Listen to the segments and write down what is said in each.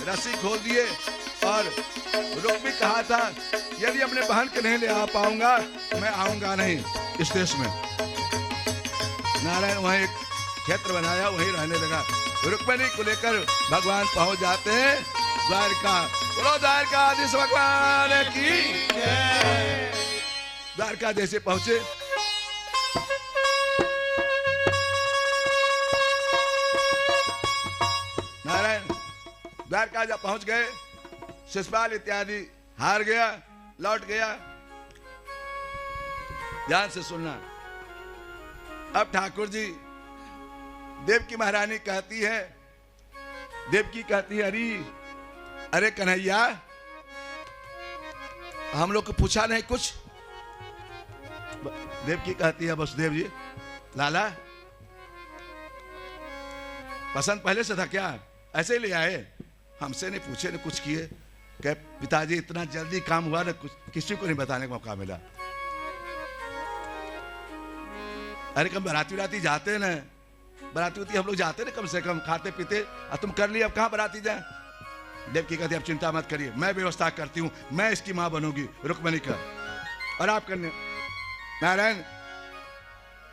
रस्सी खोल दिए और रुक्मी कहा था यदि अपने बहन के नहीं ले आ पाऊंगा मैं आऊंगा नहीं इस देश में। नारायण वहीं एक क्षेत्र बनाया, वहीं रहने लगा। रुक्मिणी को लेकर भगवान पहुंच जाते हैं द्वारका। बोलो द्वारकाधीश भगवान की जय। द्वारका जैसे पहुंचे नारायण द्वारका जब पहुंच गए, शिशुपाल इत्यादि हार गया, लौट गया। ध्यान से सुनना। अब ठाकुर जी, देवकी महारानी कहती है, देवकी कहती है अरे कन्हैया हम लोग को पूछा नहीं कुछ। देवकी कहती है वसुदेव जी, लाला पसंद पहले से था क्या, ऐसे ही ले आए, हमसे नहीं पूछे नहीं कुछ किए। कह पिताजी इतना जल्दी काम हुआ ना, कुछ किसी को नहीं बताने का मौका मिला। अरे कम बराती उराती जाते ना, बराती उराती हम लोग जाते ना कम से कम, खाते पीते। अब तुम कर लिया, अब कहाँ बराती जाए। देवकी कहती अब चिंता मत करिए, मैं व्यवस्था करती हूँ, मैं इसकी माँ बनूंगी रुक्मिणी का, और आप करने। नारायण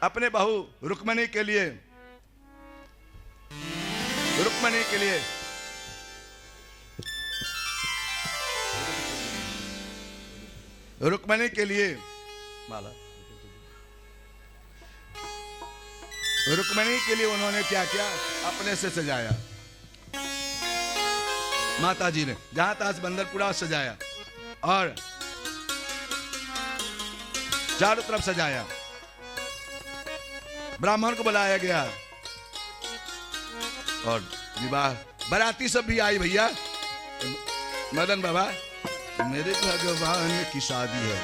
अपने बहू रुक्मिणी के लिए, रुक्मिणी के लिए रुक्मिणी के लिए माला, रुक्मिणी के लिए उन्होंने क्या किया, अपने से सजाया। माता जी ने जहां ताज बंदर पूरा सजाया और चारों तरफ सजाया। ब्राह्मण को बुलाया गया और विवाह बराती सब भी आई। भैया मदन बाबा, मेरे भगवान की शादी है।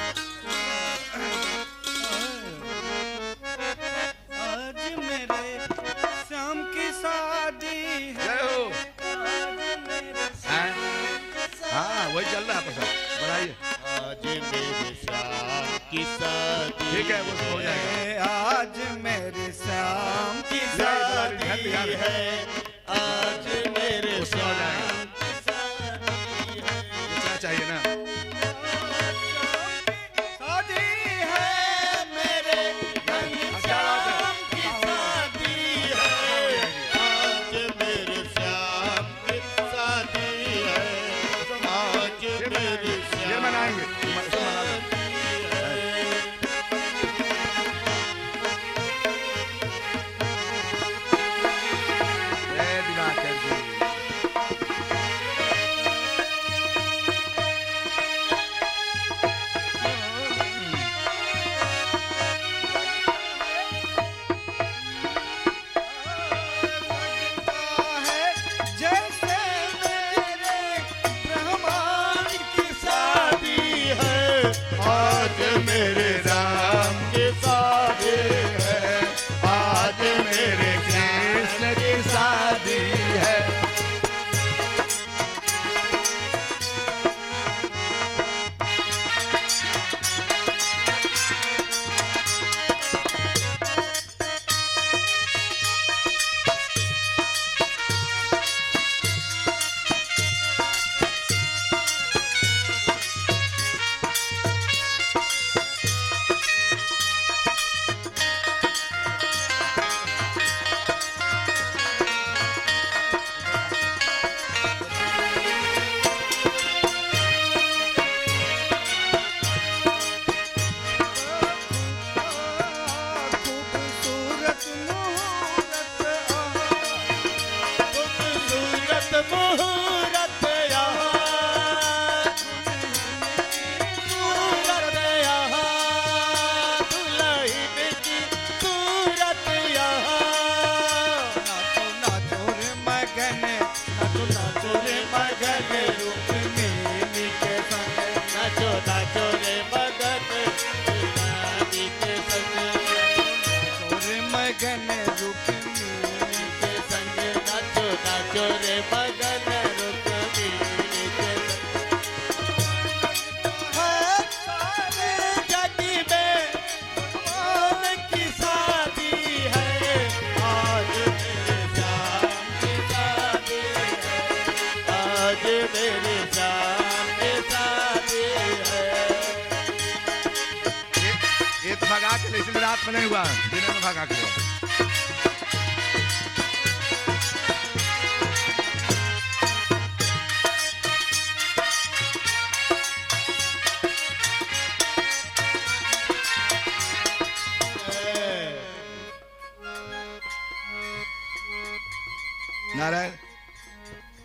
आज मेरे श्याम की शादी है। हाँ वही चल रहा है पसंद, बढ़ाइए। आज मेरे श्याम की शादी, ठीक है वो हो जाएगा। आज मेरे श्याम की शादी है, आज मेरे श्याम की शादी है। क्या चाहिए ना, शादी है मेरे श्याम की शादी है, आज मेरे श्याम की शादी है, आज मेरे ये श्याम मनाएंगे। जय दिवाकर जी। जैसे मेरे ब्रह्मांड की शादी है, आज मेरे राम की शादी है, आज मेरे कृष्ण की शादी है। खूबसूरत मुहूर्त खूबसूरत मुहूर्त यहाँ, सूरत यहाँ, दुल्हन की सूरत यहाँ। नाचो रे मगन, नाचो रे मगन रुक्मिणी के संग। नाचो नाचो रे मगन रानी के संग, नाचो रे मगन रुक्मिणी के संग नाचो नाचो रे मगन रात में नहीं हुआ, दिन में भागा के। नारायण,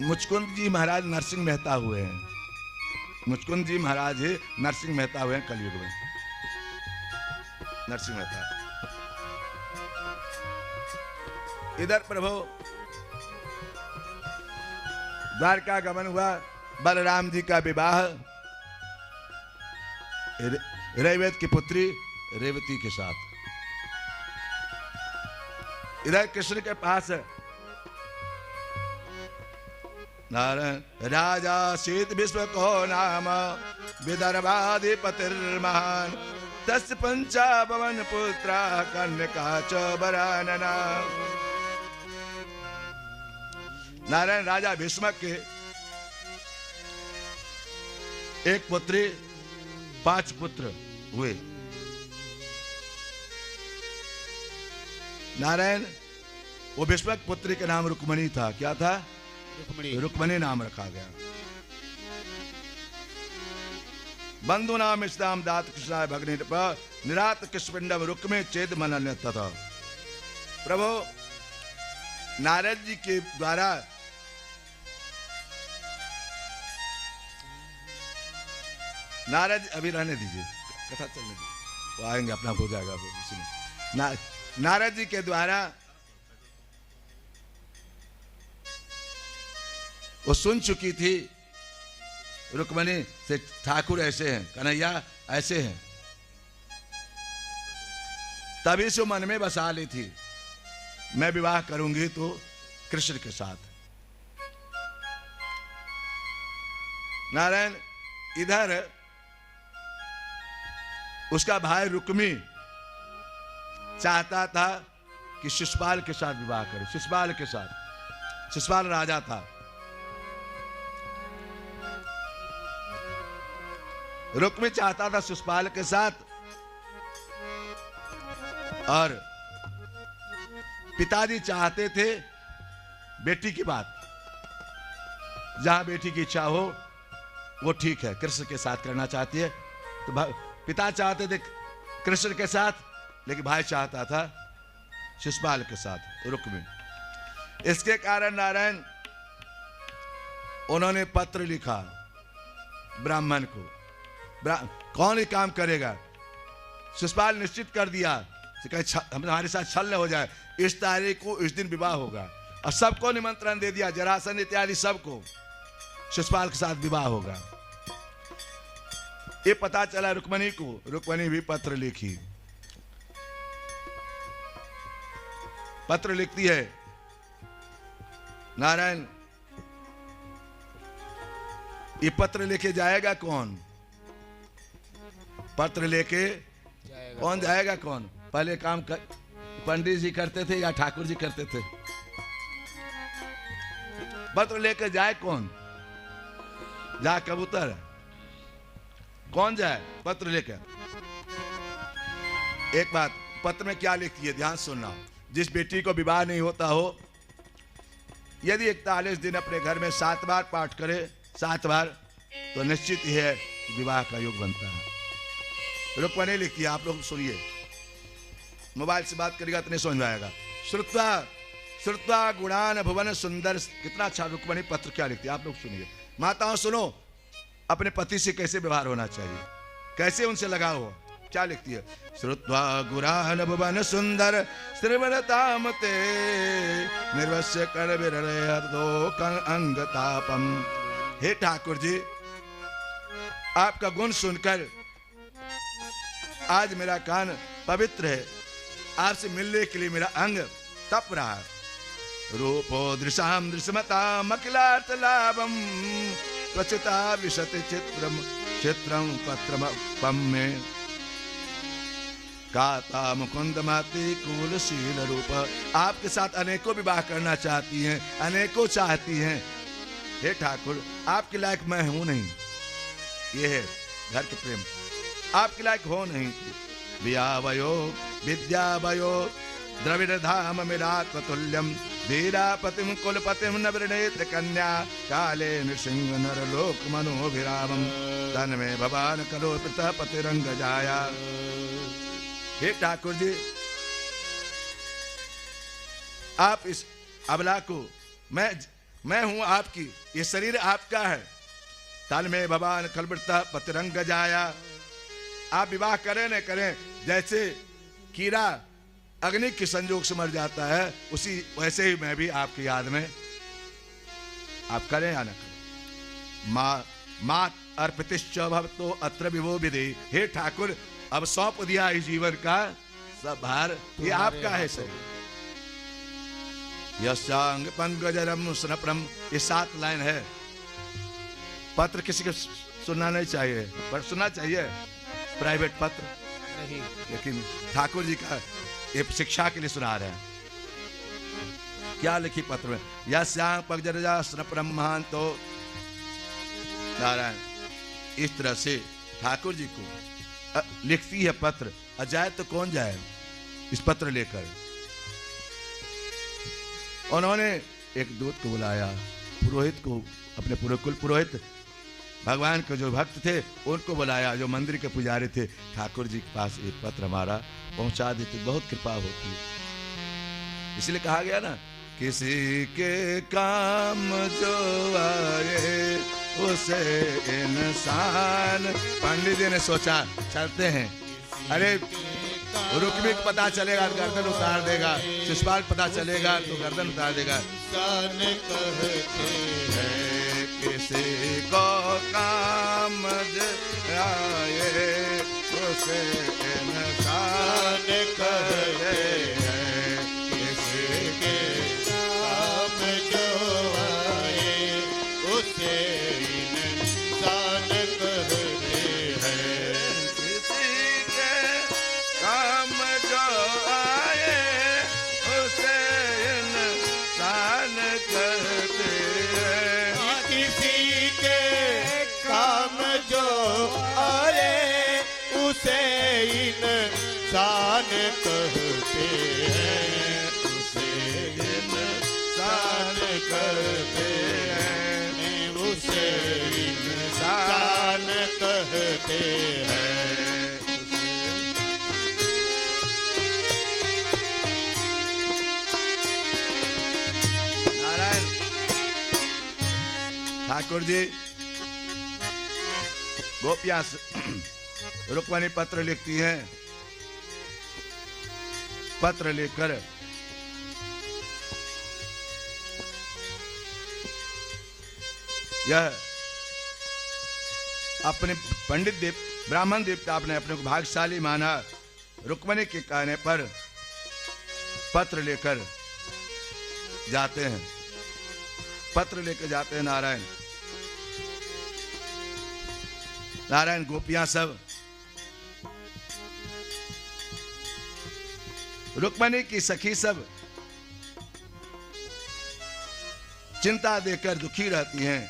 मुचकुंद जी महाराज नरसिंह मेहता हुए हैं। मुचकुंद जी महाराज नरसिंह मेहता हुए हैं कलयुग में। नरसिंह मेहता इधर प्रभु द्वारका गमन हुआ। बलराम जी का विवाह रेवत की पुत्री रेवती के साथ। इधर कृष्ण के पास नारायण राजा शीत विश्व को नाम विदर्भाधिपतिर्महान तस्य पंचाभवन पुत्रा कन्यका च वरानना। नारायण राजा भीष्मक के एक पुत्री 5 पुत्र हुए। नारायण वो भीष्मक पुत्री का नाम रुक्मणी था। क्या था? रुक्मणी नाम रखा गया। बंधु नाम इस्लाम दात कृष्णाय भगनी निरात कृष्णपिंडम रुक्मे चेत मनन्य था। प्रभु नारद जी के द्वारा नारद, अभी रहने दीजिए, कथा चलने दीजिए, वो आएंगे अपना हो जाएगा। नारद जी के द्वारा वो सुन चुकी थी रुक्मणी से ठाकुर ऐसे हैं, कन्हैया ऐसे हैं। तभी से मन में बसा ली थी मैं विवाह करूंगी तो कृष्ण के साथ। नारायण इधर उसका भाई रुक्मी चाहता था कि शिशुपाल के साथ विवाह करे। शिशुपाल के साथ, शिशुपाल राजा था। रुक्मी चाहता था शिशुपाल के साथ, और पिताजी चाहते थे बेटी की बात, जहां बेटी की इच्छा हो वो ठीक है, कृष्ण के साथ करना चाहती है। तो पिता चाहते थे कृष्ण के साथ, लेकिन भाई चाहता था शिशुपाल के साथ, रुक्मी। इसके कारण नारायण उन्होंने पत्र लिखा ब्राह्मण को। कौन ये काम करेगा? शिशुपाल निश्चित कर दिया कि हमारे साथ छल न हो जाए, इस तारीख को इस दिन विवाह होगा, और सबको निमंत्रण दे दिया, जरासंध इत्यादि सबको, शिशुपाल के साथ विवाह होगा। ये पता चला रुक्मणी को। रुक्मणी भी पत्र लिखी। पत्र लिखती है, नारायण ये पत्र लेके जाएगा कौन? पत्र लेके कौन जाएगा? कौन पहले काम पंडित जी करते थे या ठाकुर जी करते थे? पत्र लेके जाए कौन? जा कबूतर, कौन जाए पत्र लेकर? एक बात पत्र में क्या लिखती है, ध्यान सुनना। जिस बेटी को विवाह नहीं होता हो, यदि 41 दिन अपने घर में 7 बार पाठ करे, 7 बार, तो निश्चित ही है कि विवाह का योग बनता है। रुक्मणी लिखती है, आप लोग सुनिए, मोबाइल से बात करिएगा तो नहीं समझ में आएगा। श्रुत्वा श्रुत्वा गुणान भुवन सुंदर। कितना अच्छा रुक्मणी पत्र क्या लिखती है, आप लोग सुनिए। माताओं सुनो, अपने पति से कैसे व्यवहार होना चाहिए, कैसे उनसे लगाव हो। क्या लिखती है? श्रुत्वा गुरान भुवन सुंदर श्रीवरताम ते निर्वस्य कर विरदो अंगतापम। हे ठाकुर जी, आपका गुण सुनकर आज मेरा कान पवित्र है, आपसे मिलने के लिए मेरा अंग तप रहा है। रूपो दृशाम दृश्यमताम अखिलार्थ लाभम त्वचिता विशति चित्रम चित्रम पत्रम पम में काता मुकुंद माती कुलशील रूप। आपके साथ अनेकों विवाह करना चाहती हैं, अनेकों चाहती हैं। हे ठाकुर, आपके लायक मैं हूं नहीं, ये है घर के प्रेम, आपके लायक हो नहीं। वियावयो विद्यावयो द्रविड़ धाम मिरात्मतुल्यम धीरापतिम कुलपतिम न वृणेत कन्या काले नृसिंह नरलोक मनोभिरामम तन में भवान करो पिता पतिरंग जाया। हे ठाकुर जी, आप इस अबला को, मैं हूं आपकी, ये शरीर आपका है। तन में भगवान कलबृता पतिरंग जाया। आप विवाह करें न करें, जैसे कीड़ा अग्नि के संजोग से मर जाता है, उसी वैसे ही मैं भी आपकी याद में, आप करें या न करें। मां अर्पितिश्च भवतो अत्र विभो विधि। हे ठाकुर, अब सौंप दिया इस जीवन का सब भार, ये आपका है शरीर। यस्यांग पंकजरम स्नप्रम, ये 7 लाइन है। पत्र किसी को सुनना नहीं चाहिए, पर सुनना चाहिए प्राइवेट पत्र नहीं, लेकिन ठाकुर जी का ये शिक्षा के लिए सुना रहे हैं। क्या लिखी पत्र में? यस्यांग पंकजरजा स्नप्रम महान। तो नारायण इस तरह से ठाकुर जी को लिखती है पत्र, अजाए तो कौन जाए इस पत्र लेकर। उन्होंने एक दूत को बुलाया, पुरोहित को, अपने पूरे कुल पुरोहित भगवान के जो भक्त थे उनको बुलाया, जो मंदिर के पुजारी थे। ठाकुर जी के पास एक पत्र हमारा पहुंचा देते, बहुत कृपा होती है। इसलिए कहा गया ना, किसी के काम जो आए उसे इंसान। पंडित जी ने सोचा चलते हैं, अरे रुक्मी को पता चलेगा तो गर्दन उतार देगा, शिशुपाल पता चलेगा तो गर्दन उतार देगा। इंसान कहते हैं किसी को काम आए उसे इंसान कहते हैं। किसी के काम जो आए उसे इंसान कहते हैं। किसी के काम जो आए उसे इंसान कहते हैं। किसी के काम जो आए उसे इंसान कहते हैं। उसे इंसान कहते हैं। उसे इंसान कहते हैं। नारायण ठाकुर जी गोपियां रुक्मणी पत्र लिखती हैं। पत्र लेकर यह अपने पंडित देव ब्राह्मण देवता आपने अपने को भाग्यशाली माना। रुक्मणी के कहने पर पत्र लेकर जाते हैं, पत्र लेकर जाते हैं। नारायण नारायण गोपियां सब रुक्मणी की सखी सब चिंता देकर दुखी रहती हैं।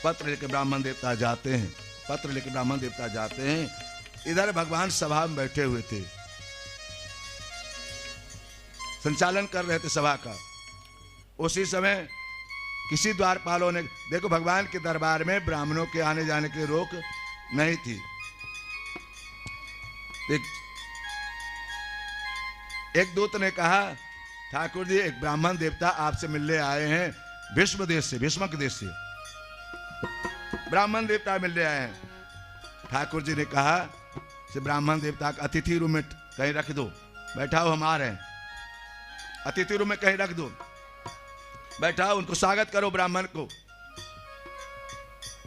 पत्र लेकर ब्राह्मण देवता जाते हैं, पत्र लेकर ब्राह्मण देवता जाते हैं। इधर भगवान सभा में बैठे हुए थे, संचालन कर रहे थे सभा का। उसी समय किसी द्वारपालों ने, देखो भगवान के दरबार में ब्राह्मणों के आने जाने के लिए रोक नहीं थी। एक दूत ने कहा, ठाकुर जी एक ब्राह्मण देवता आपसे मिलने आए हैं, भीष्म देश से, भीष्मक देश से ब्राह्मण देवता मिलने आए हैं। ठाकुर जी ने कहा से ब्राह्मण देवता का अतिथि रूम में कहीं रख दो, बैठाओ, हम आ रहे हैं। अतिथि रूम में कहीं रख दो, बैठाओ, उनको स्वागत करो। ब्राह्मण को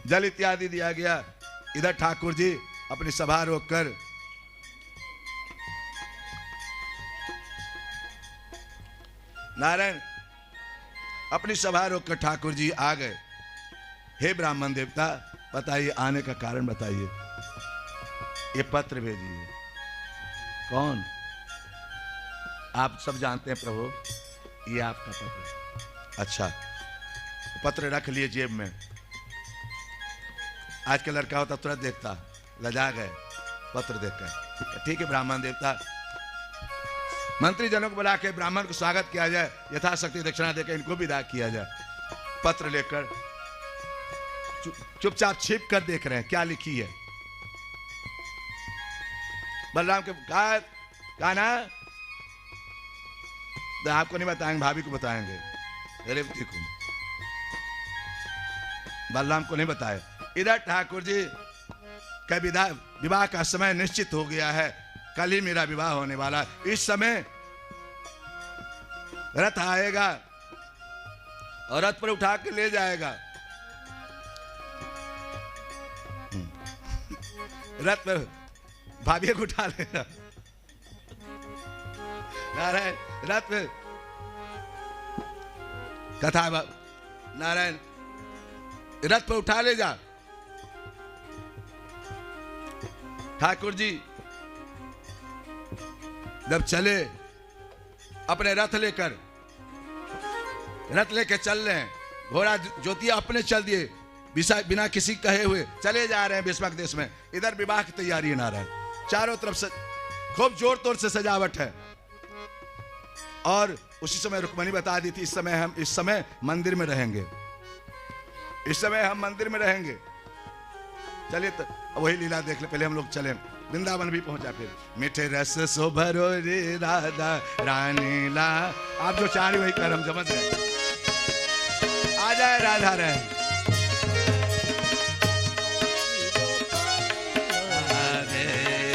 जल इत्यादि दिया गया। इधर ठाकुर जी अपनी सभा रोककर नारायण अपनी सभा रोककर ठाकुर जी आ गए। हे ब्राह्मण देवता, बताइए आने का कारण बताइए। ये पत्र भेजिए। कौन? आप सब जानते हैं प्रभु, ये आपका पत्र है। अच्छा, पत्र रख लिए जेब में। आज का लड़का होता तुरंत देखता, लजा गए। पत्र देखकर। ठीक है ब्राह्मण देवता, मंत्री जनों को बुला के ब्राह्मण को स्वागत किया जाए, यथाशक्ति दक्षिणा देकर इनको विदा किया जाए। पत्र लेकर चुपचाप छिप कर देख रहे हैं क्या लिखी है। बलराम के कहा ना, तो आपको नहीं बताएंगे, भाभी को बताएंगे, रेवती को। बलराम को नहीं बताए। इधर ठाकुर जी का विवाह का समय निश्चित हो गया है, कल ही मेरा विवाह होने वाला। इस समय रथ आएगा और रथ पर उठा के ले जाएगा। रथ पर भाभी को उठा लेगा, नारायण रथ पे कथा नारायण रथ पर उठा ले जा। ठाकुर जी जब चले अपने रथ लेकर चल रहे हैं, घोड़ा ज्योतिया अपने चल दिए, बिना किसी कहे हुए चले जा रहे हैं भीष्मक देश में। इधर विवाह की तैयारी है नारायण, चारों तरफ से खूब जोर तोड़ से सजावट है। और उसी समय रुक्मणी बता दी थी इस समय मंदिर में रहेंगे, इस समय हम मंदिर में रहेंगे। चलिए तो वही लीला देख ले, पहले हम लोग चले, वृंदावन भी पहुंचा। फिर मीठे रस सो भरो रे राधा रानी ला, आप जो चाह रहे वही कर, हम समझ रहे। आ जाए राधा रे,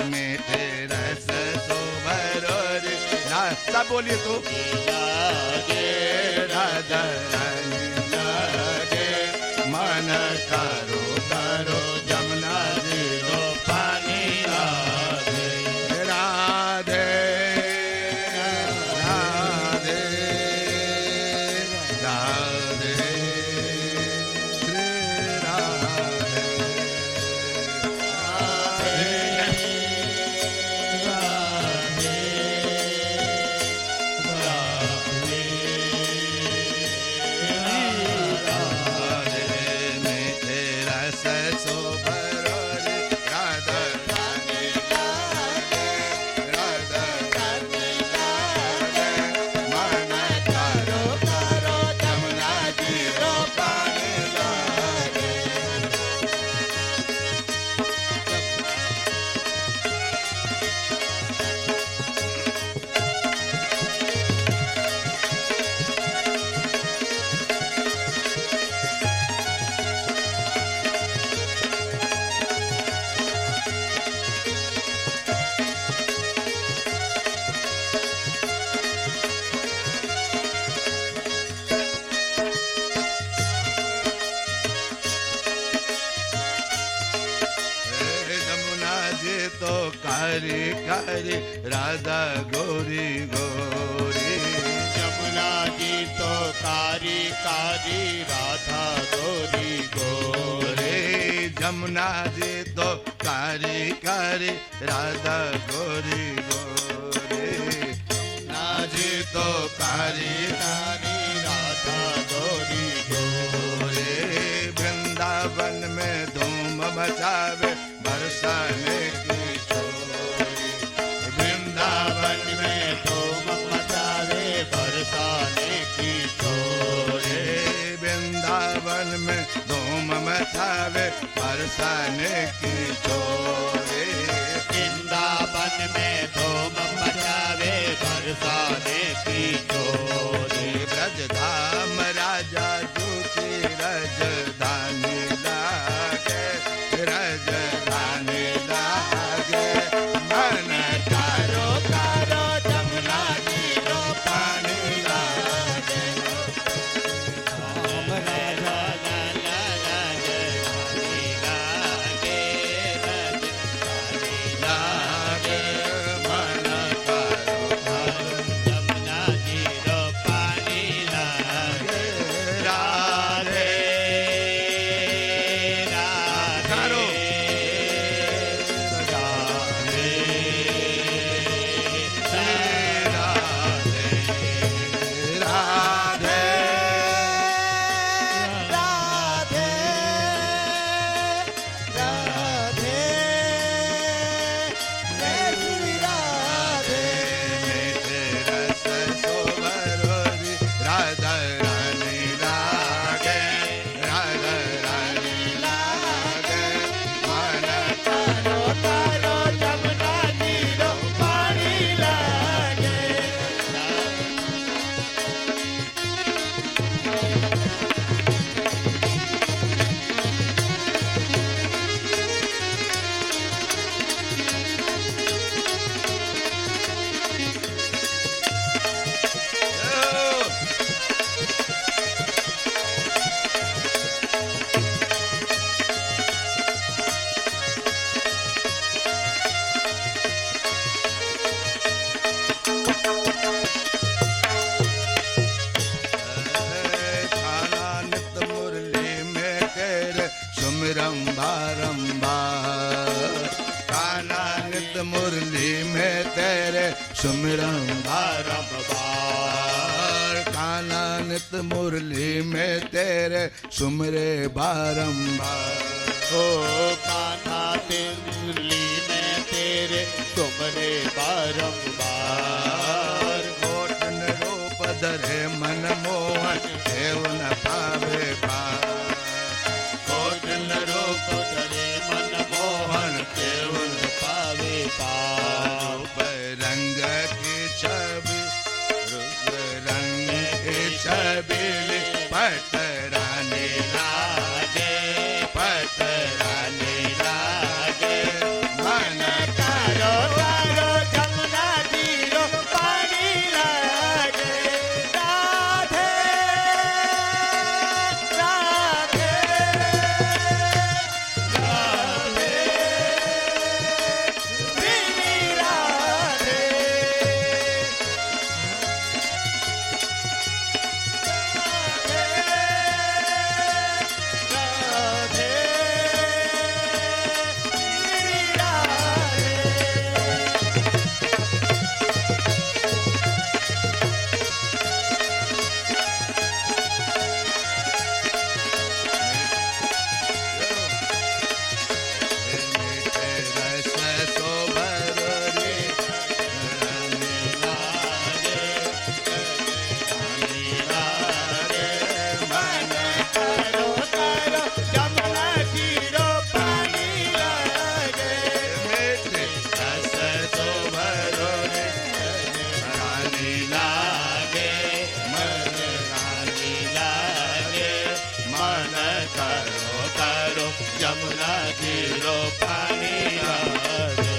मीठे रस सो भरो रे, सब बोलिए तो राधा रानी लागे, मन करो करो जमुना जी रो पानी लागे। राधे राधे राधे श्री राधे तो कारी कारी राधा गोरी गोरी, यमुना जी तो कारी कारी राधा गोरी गोरी, जमुना जी तो कारी कारी राधा गोरी गोरी, यमुना जी तो कारी कारी राधा गोरी गोरी, वृंदावन में धूम मचावे बरसाने की छोरी, वृंदावन में धूम मचावे बरसाने की छोरी, वृंदावन में धूम मचावे बरसाने की छोरी, वृंदावन में धूम मचावे बरसाने की छोरी, ब्रज धाम राजा की रजधानी लागे, रजधानी लागे, मन करो करो जमुना जी रो पानी लागे, राम राजा लाला लागे लागे लागे, मन करो जमुना जी रो पानी लागे राधे सुमिरम बारंबार। कान्हा नित मुरली में तेरे सुमिरम बारंबार। कान्हा नित मुरली में तेरे सुमिरे बारंबार। ओ कान्हा मुरली में तेरे सुमरे बारंबार। कोटन रूप धरे मन मोहन देव न पावे पार। कोटन रूप धरे मन मोहन देव न पावे पार। रूप रंग की छवि रूप रंग की छबीली पटरानी लागे। पटरानी लागे मन तारो तारो जमुना जीरो पानी लागे। राधे राधे राधे मेरी राधे। राधे मेरी राधे। मीठे रस शोभर रे रानी लागे। रानी लागे मन तारो तारो जमुना जीरो पानी लागे। मीठे रस शोभर रे रानी लागे। मन रानी लागे मन करो करो जमुना जीरो पानी लागे।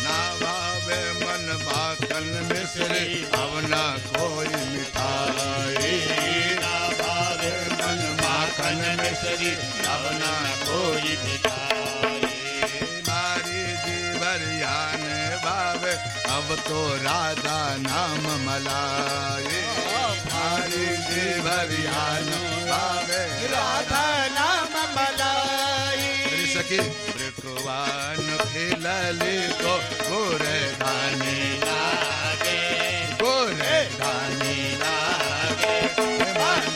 ना भावे मन माखन मिश्री अवना कोई मिठाई। ना भावे मन माखन मिश्री अवना कोई मिठाई। मारी जीवरियान भावे अब तो राधा नाम मलाई। मारी जीवरियान भावे राधा नाम मलाई। मेरी सखी ब्रखवान खिलली को गोरे धानी लागे गोरे धानी लागे। मन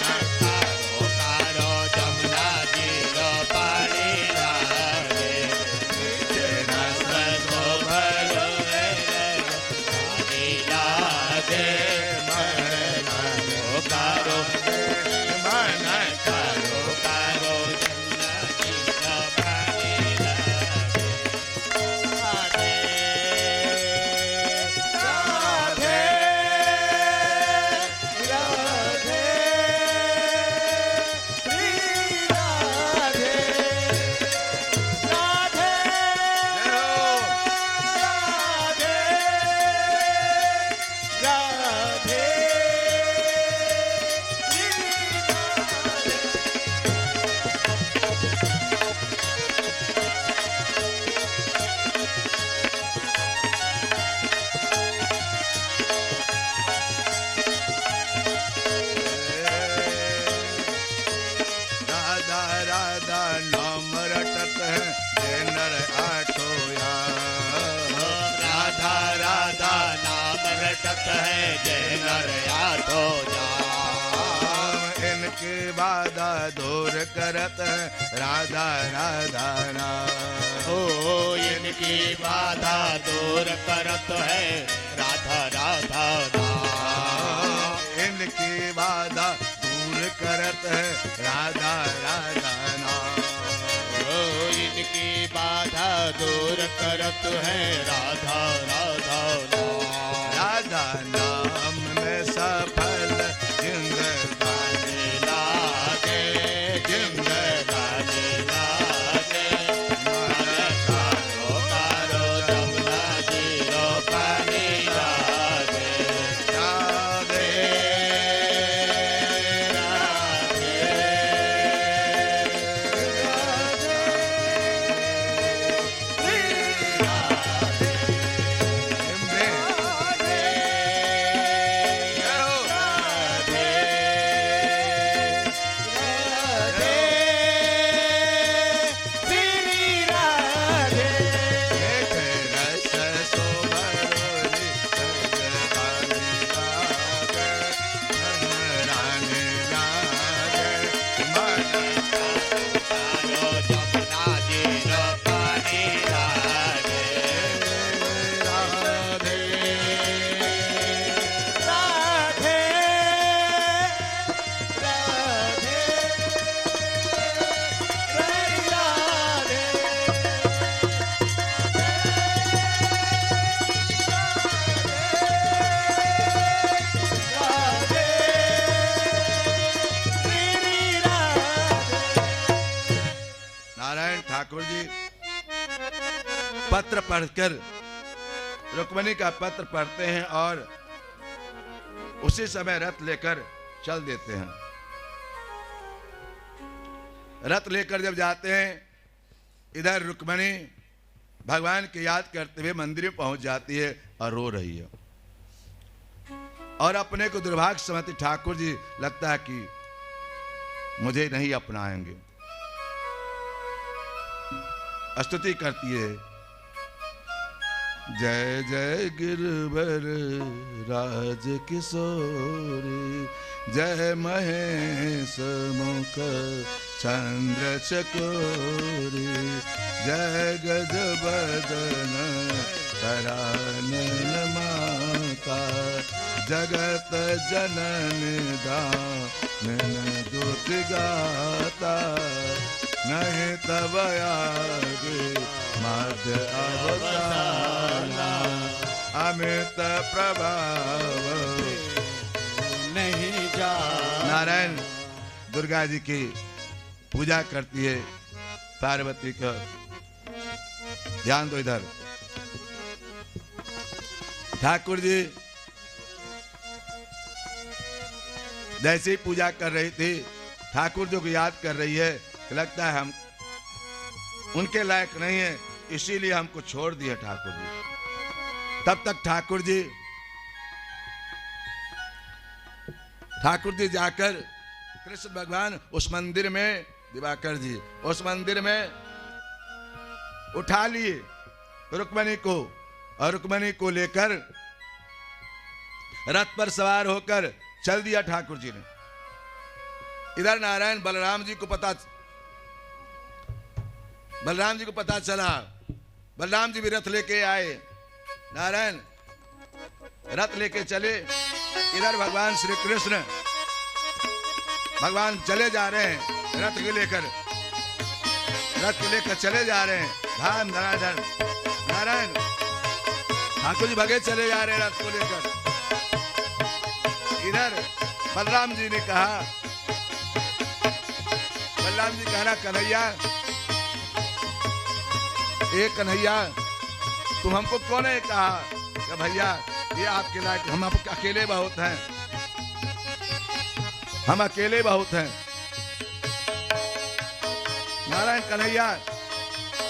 तारो तारो जमुना जीरो पानी लागे। रस शोभर पानी लागे। मन तारो मन तारो तारो जमुना जीरो पानी लागे। राधे राधे राधे श्री राधे राधे राधे राधे श्री राधे। राधा राधा नाम रटत है ये नर आठो यार। राधा राधा नाम रटत है जय नर आठो जाम। इनकी बाधा दूर करत है राधा राधा नाम। ओ इनकी बाधा दूर करत है राधा राधा नाम। इनकी बाधा दूर करत है राधा राधा नाम। ओ इनकी बाधा दूर करत है राधा राधा नाम। राधा नाम में सफल जिंदगानी लागे जिंदगानी लागे। मन का नारायण ठाकुर जी पत्र पढ़कर रुक्मिणी का पत्र पढ़ते हैं और उसी समय रथ लेकर चल देते हैं। रथ लेकर जब जाते हैं, इधर रुक्मिणी भगवान की याद करते हुए मंदिर में पहुंच जाती है और रो रही है और अपने को दुर्भाग्य समझती ठाकुर जी लगता है कि मुझे नहीं अपनाएंगे। स्तुति करती है, जय जय गिरवर राज किशोरी, जय महेश मुख चंद्र चकोरी, जय गज बदन करानन माता, जगत जनन दानन दुत गाता, नहीं तब आगे मध्य अवसाना, अमित प्रभाव नहीं जा। नारायण दुर्गा जी की पूजा करती है पार्वती का। ध्यान दो इधर, ठाकुर जी जैसे ही पूजा कर रही थी, ठाकुर जी को याद कर रही है, लगता है हम उनके लायक नहीं है, इसीलिए हमको छोड़ दिया ठाकुर जी। तब तक ठाकुर जी जाकर कृष्ण भगवान उस मंदिर में, दिवाकर जी उस मंदिर में उठा लिए रुक्मिणी को और रुक्मिणी को लेकर रथ पर सवार होकर चल दिया ठाकुर जी ने। इधर नारायण बलराम जी को पता चला, बलराम जी भी रथ लेके आए। नारायण रथ लेके चले, इधर भगवान श्री कृष्ण भगवान चले जा रहे हैं रथ के लेकर चले जा रहे हैं। धाम धनाधन नारायण ठाकुर जी भगे चले जा रहे हैं रथ को लेकर। इधर बलराम जी ने कहा, बलराम जी कहना, कन्हैया ए कन्हैया, तुम हमको कौन है कहा कि भैया ये आपके लायक, हम आपको अकेले बहुत हैं, हम अकेले बहुत हैं। नारायण कन्हैया